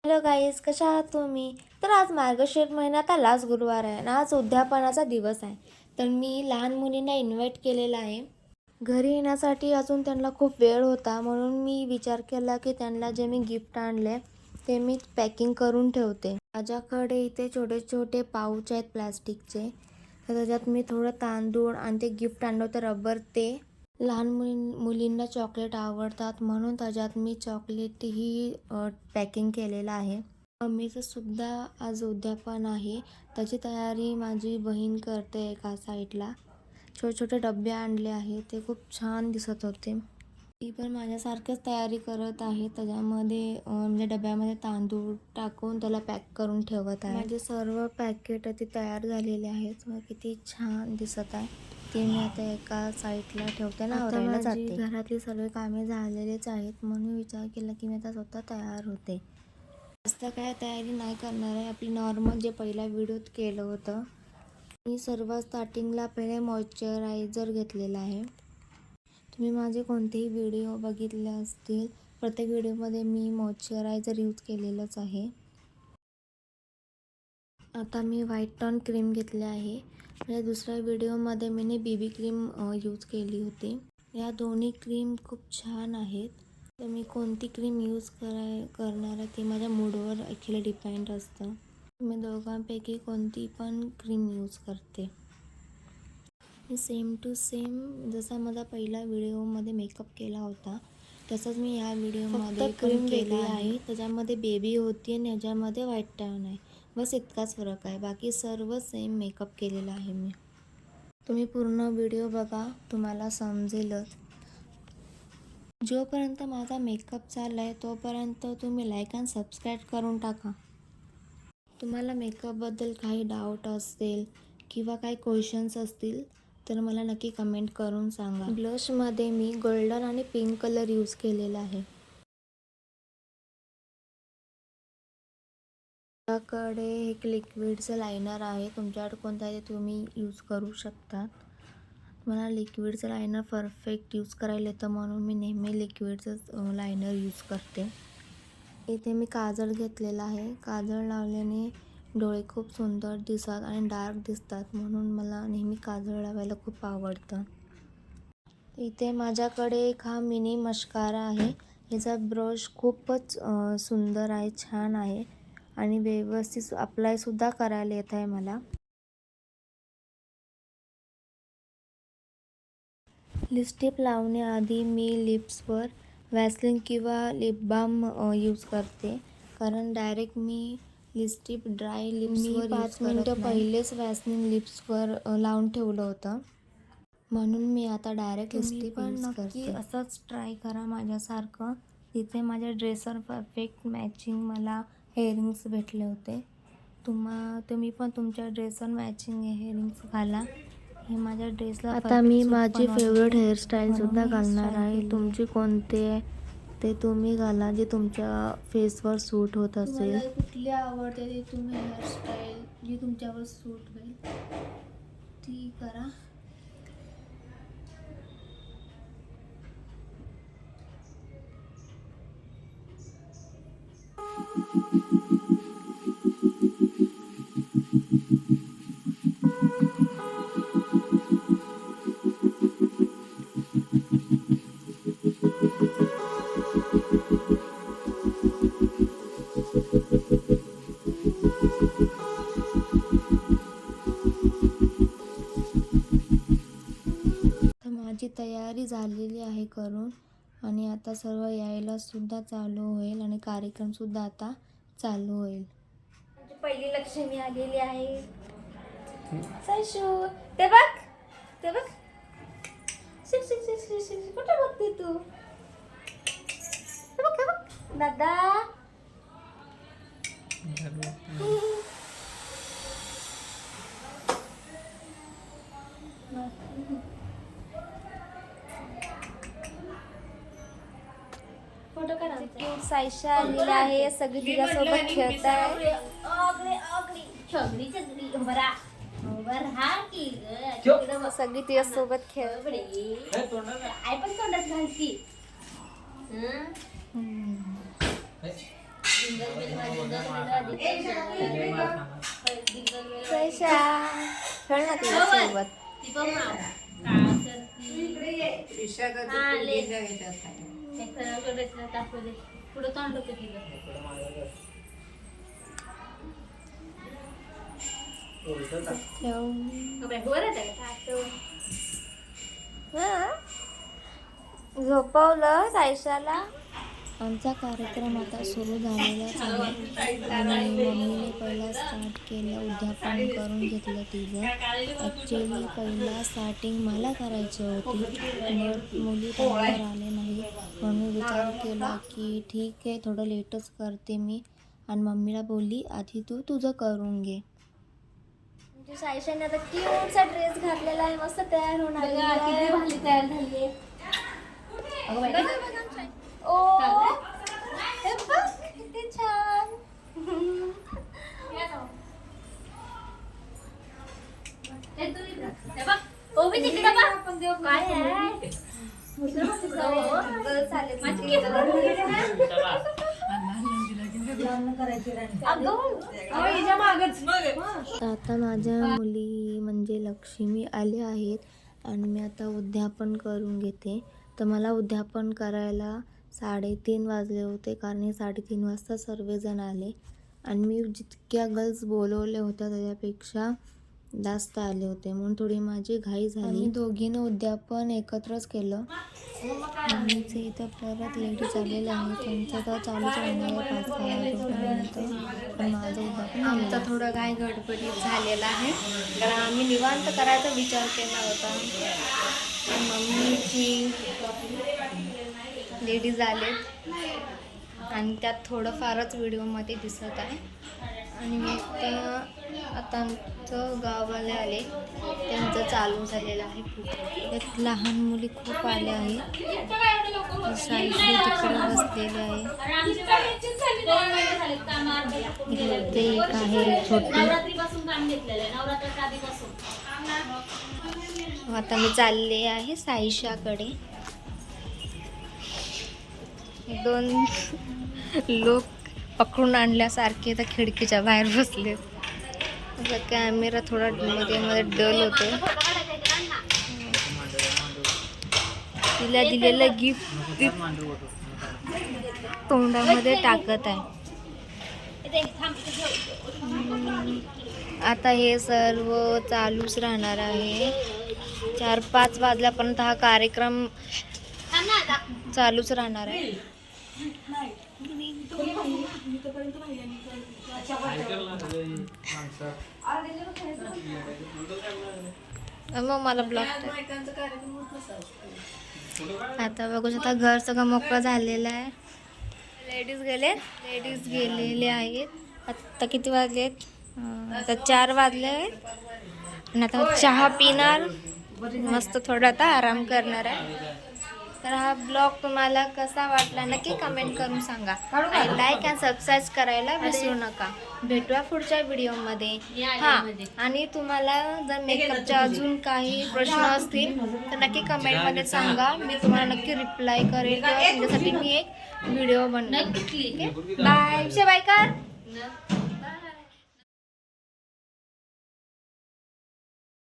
Hello guys, कशा आहात तुम्ही? तर आज मार्गशीर्ष महिन्यात आलाच गुरुवार आहे आणि आज उद्यापनाचा दिवस आहे. तर मी लहान मुलींना इन्व्हाइट केलेलं आहे घरी येण्यासाठी. अजून त्यांना खूप वेळ होता म्हणून मी विचार केला की त्यांना जे मी गिफ्ट आणले ते मी पॅकिंग करून ठेवते. माझ्याकडे इथे छोटे छोटे पाऊच आहेत प्लास्टिकचे, तर त्याच्यात मी थोडं तांदूळ आणि ते गिफ्ट आणलं होतं रबर. ते लहान मुलींना चॉकलेट आवडतात म्हणून त्याच्यात मी चॉकलेटही पॅकिंग केलेलं आहे. मम्मीचं सुद्धा आज उद्यापन आहे, त्याची तयारी माझी बहीण करते. एका साईडला छोटे छोटे डबे आणले आहे, ते खूप छान दिसत होते. ती पण माझ्यासारखंच तयारी करत आहे. त्याच्यामध्ये म्हणजे डब्यामध्ये तांदूळ टाकून त्याला पॅक करून ठेवत आहे. माझे सर्व पॅकेट ते तयार झालेले आहेत. किती छान दिसत आहे. ते मी आता एका साईडला ठेवते ना, आवरायला जाते. घरातली सर्व कामे झालेलीच आहेत म्हणून विचार केला की मी आता स्वतः तयार होते. जास्त काय तयारी नाही करणार आहे, आपली नॉर्मल जे पहिल्या व्हिडिओत केलं होतं. मी सर्वात स्टार्टिंगला पहिले मॉइश्चरायझर घेतलेला आहे. तुम्ही माझे कोणतेही व्हिडिओ बघितले असतील, प्रत्येक व्हिडिओमध्ये मी मॉइश्चरायझर यूज केलेलंच आहे. आता मी व्हाईट टोन क्रीम घेतली आहे. या दुसऱ्या व्हिडिओमध्ये मी बीबी क्रीम यूज केली होती. या दोन्ही क्रीम खूप छान आहेत. तर मी कोणती क्रीम यूज करणार आहे ते माझ्या मूडवर ॲक्च्युली डिपेंड असतं. मी दोघांपैकी कोणती पण क्रीम यूज करते. मी सेम टू सेम जसा माझा पहिला व्हिडिओमध्ये मेकअप केला होता तसंच मी ह्या व्हिडिओमध्ये क्रीम केली आहे. त्याच्यामध्ये बेबी होती आणि ह्याच्यामध्ये व्हाईट टर्न आहे, बस इतकाच फरक आहे. बाकी सर्व सेम मेकअप केलेला आहे मी. तुम्ही पूर्ण व्हिडिओ बघा, तुम्हाला समजेलच. जोपर्यंत माझा मेकअप चालला आहे तोपर्यंत तुम्ही लाईक आणि सबस्क्राईब करून टाका. तुम्हाला मेकअपबद्दल काही डाऊट असेल किंवा काही क्वेश्चन्स असतील तर मला नक्की कमेंट करून सांगा. ब्लशमध्ये मी गोल्डन आणि पिंक कलर यूज केलेला आहे. माझ्याकडे एक लिक्विडचं लायनर आहे. तुमच्याकडे कोणतं आहे ते तुम्ही यूज करू शकता. मला लिक्विडचं लायनर परफेक्ट यूज करायला येतं म्हणून मी नेहमी लिक्विडचं लायनर यूज करते. इथे मी काजळ घेतलेला आहे. काजळ लावल्याने डोळे खूप सुंदर दिसतात आणि डार्क दिसतात म्हणून मला नेहमी काजळ लावायला खूप आवडतं. इथे माझ्याकडे एक हा मिनी मस्कारा आहे. ह्याचा ब्रश खूपच सुंदर आहे, छान आहे आणि व्यवस्थित अप्लायसुद्धा करायला येत आहे मला. लिपस्टिक लावण्याआधी मी लिप्सवर वॅसलिन किंवा लिप बाम यूज करते, कारण डायरेक्ट मी लिपस्टिक ड्राय लिप्सवर 5 मिनटं पहिलेच वॅसलिन लिप्सवर लावून ठेवलं होतं म्हणून मी आता डायरेक्ट लिपस्टिक यूज करते. असंच ट्राय करा माझ्यासारखं. तिथे माझ्या ड्रेसवर परफेक्ट मॅचिंग मला हेअरिंग्स भेटले होते. तुम्ही पण तुमच्या ड्रेसवर मॅचिंग हेअरिंग्स घाला. हे माझ्या ड्रेसला आता मी माझी फेवरेट हेअरस्टाईलसुद्धा घालणार आहे. तुमची कोणते आहे ते तुम्ही घाला, जे तुमच्या फेसवर सूट होत असेल. कुठली आवडते ते तुम्ही हेअरस्टाईल जी तुमच्यावर सूट होईल ती करा. माझी तयारी झालेली आहे करून आणि आता सर्व यायला सुद्धा चालू होईल आणि कार्यक्रमसुद्धा आता चालू होईल. पहिली लक्ष्मी आलेली आहे. सैशू, ते बघ ते बघ. कुठे बघते तू? दादा फोटो काढा. क्यूट सायशा आलेली आहे. सगळी तिच्यासोबत खेळत आहे. सगळी तिच्यासोबत खेळ. साईशा खेळ ना तिच्यासोबत. पुढे तोंड होतं तिला. झोपवलं सायशाला. आमचा कार्यक्रम आता सुरू झालेलाच आहे आणि मम्मीने पहिला स्टार्ट केलं, उद्यापन करून घेतलं तिचं. ॲक्च्युली पहिला स्टार्टिंग मला करायची होती, बट मुली टाईमवर आले नाही म्हणून विचार केला की ठीक आहे थोडं लेटच करते मी. आणि मम्मीला बोलली आधी तू तुझं करून घे. म्हणजे सायशाने आता क्यूटचा ड्रेस घातलेला आहे, मस्त तयार होऊन आली आहे. किती भाली तयार झाली. ओ हे बघ किती छान. काय आहे? आता माझ्या मुली म्हणजे लक्ष्मी आले आहेत आणि मी आता उद्यापन करून घेते. तर मला उद्यापन करायला 3:30 वाजले होते, कारण 3:30 वाजता सर्वजण आले आणि मी जितक्या गर्ल्स बोलवले होत्या त्याच्यापेक्षा जास्त आले होते म्हणून थोडी माझी घाई झाली. दोघीनं उद्यापन एकत्रच केलं. आमचे इथं परत लेडीज आलेले आहेत, त्यांचं तर चालूच राहणार 5 वाजेपर्यंत. पण माझं उद्यापन आमचा थोडं घाई गडबडीत झालेला आहे, कारण आम्ही निवांत करायचा विचार केला होता. मम्मीची लेडीज आलेत आणि त्यात थोडंफारच व्हिडिओमध्ये दिसत आहे. आणि मग आता आमचं गाववाले आले, त्यांचं चालू झालेलं आहे खूप. त्यात लहान मुली खूप आल्या आहेत. सायशी तिकडे बसलेले आहे, ते एक आहे छोटी. आता मी चालले आहे सायशाकडे. 2 लोक पकडून आणल्यासारखे तर खिडकीच्या बाहेर बसलेत. कॅमेरा थोडा मध्ये डल होते. तिला दिलेलं गिफ्ट तोंडामध्ये टाकत आहे. आता हे सर्व चालूच राहणार आहे. 4-5 वाजल्यापर्यंत हा कार्यक्रम चालूच राहणार आहे. मग मला ब्लॉग आता बघू शकता. घर सगळं मोकळं झालेलं आहे. लेडीज गेलेले आहेत. आता किती वाजलेत? आता 4 वाजले आहेत आणि आता चहा पिणार, मस्त थोडा आता आराम करणार आहे. तर हा ब्लॉग तुम्हाला कसा वाटला नक्की कमेंट करून सांगा. आणि लाईक आणि सबस्क्राईब करायला विसरू नका. भेटूया पुढच्या व्हिडिओमध्ये. हां, आणि तुम्हाला जर मेकअपच्या अजून काही प्रश्न असतील तर नक्की कमेंटमध्ये सांगा. मी तुम्हाला नक्की रिप्लाय करेल किंवा तुमच्यासाठी मी एक व्हिडिओ बनवेन. बाय. बाय कर.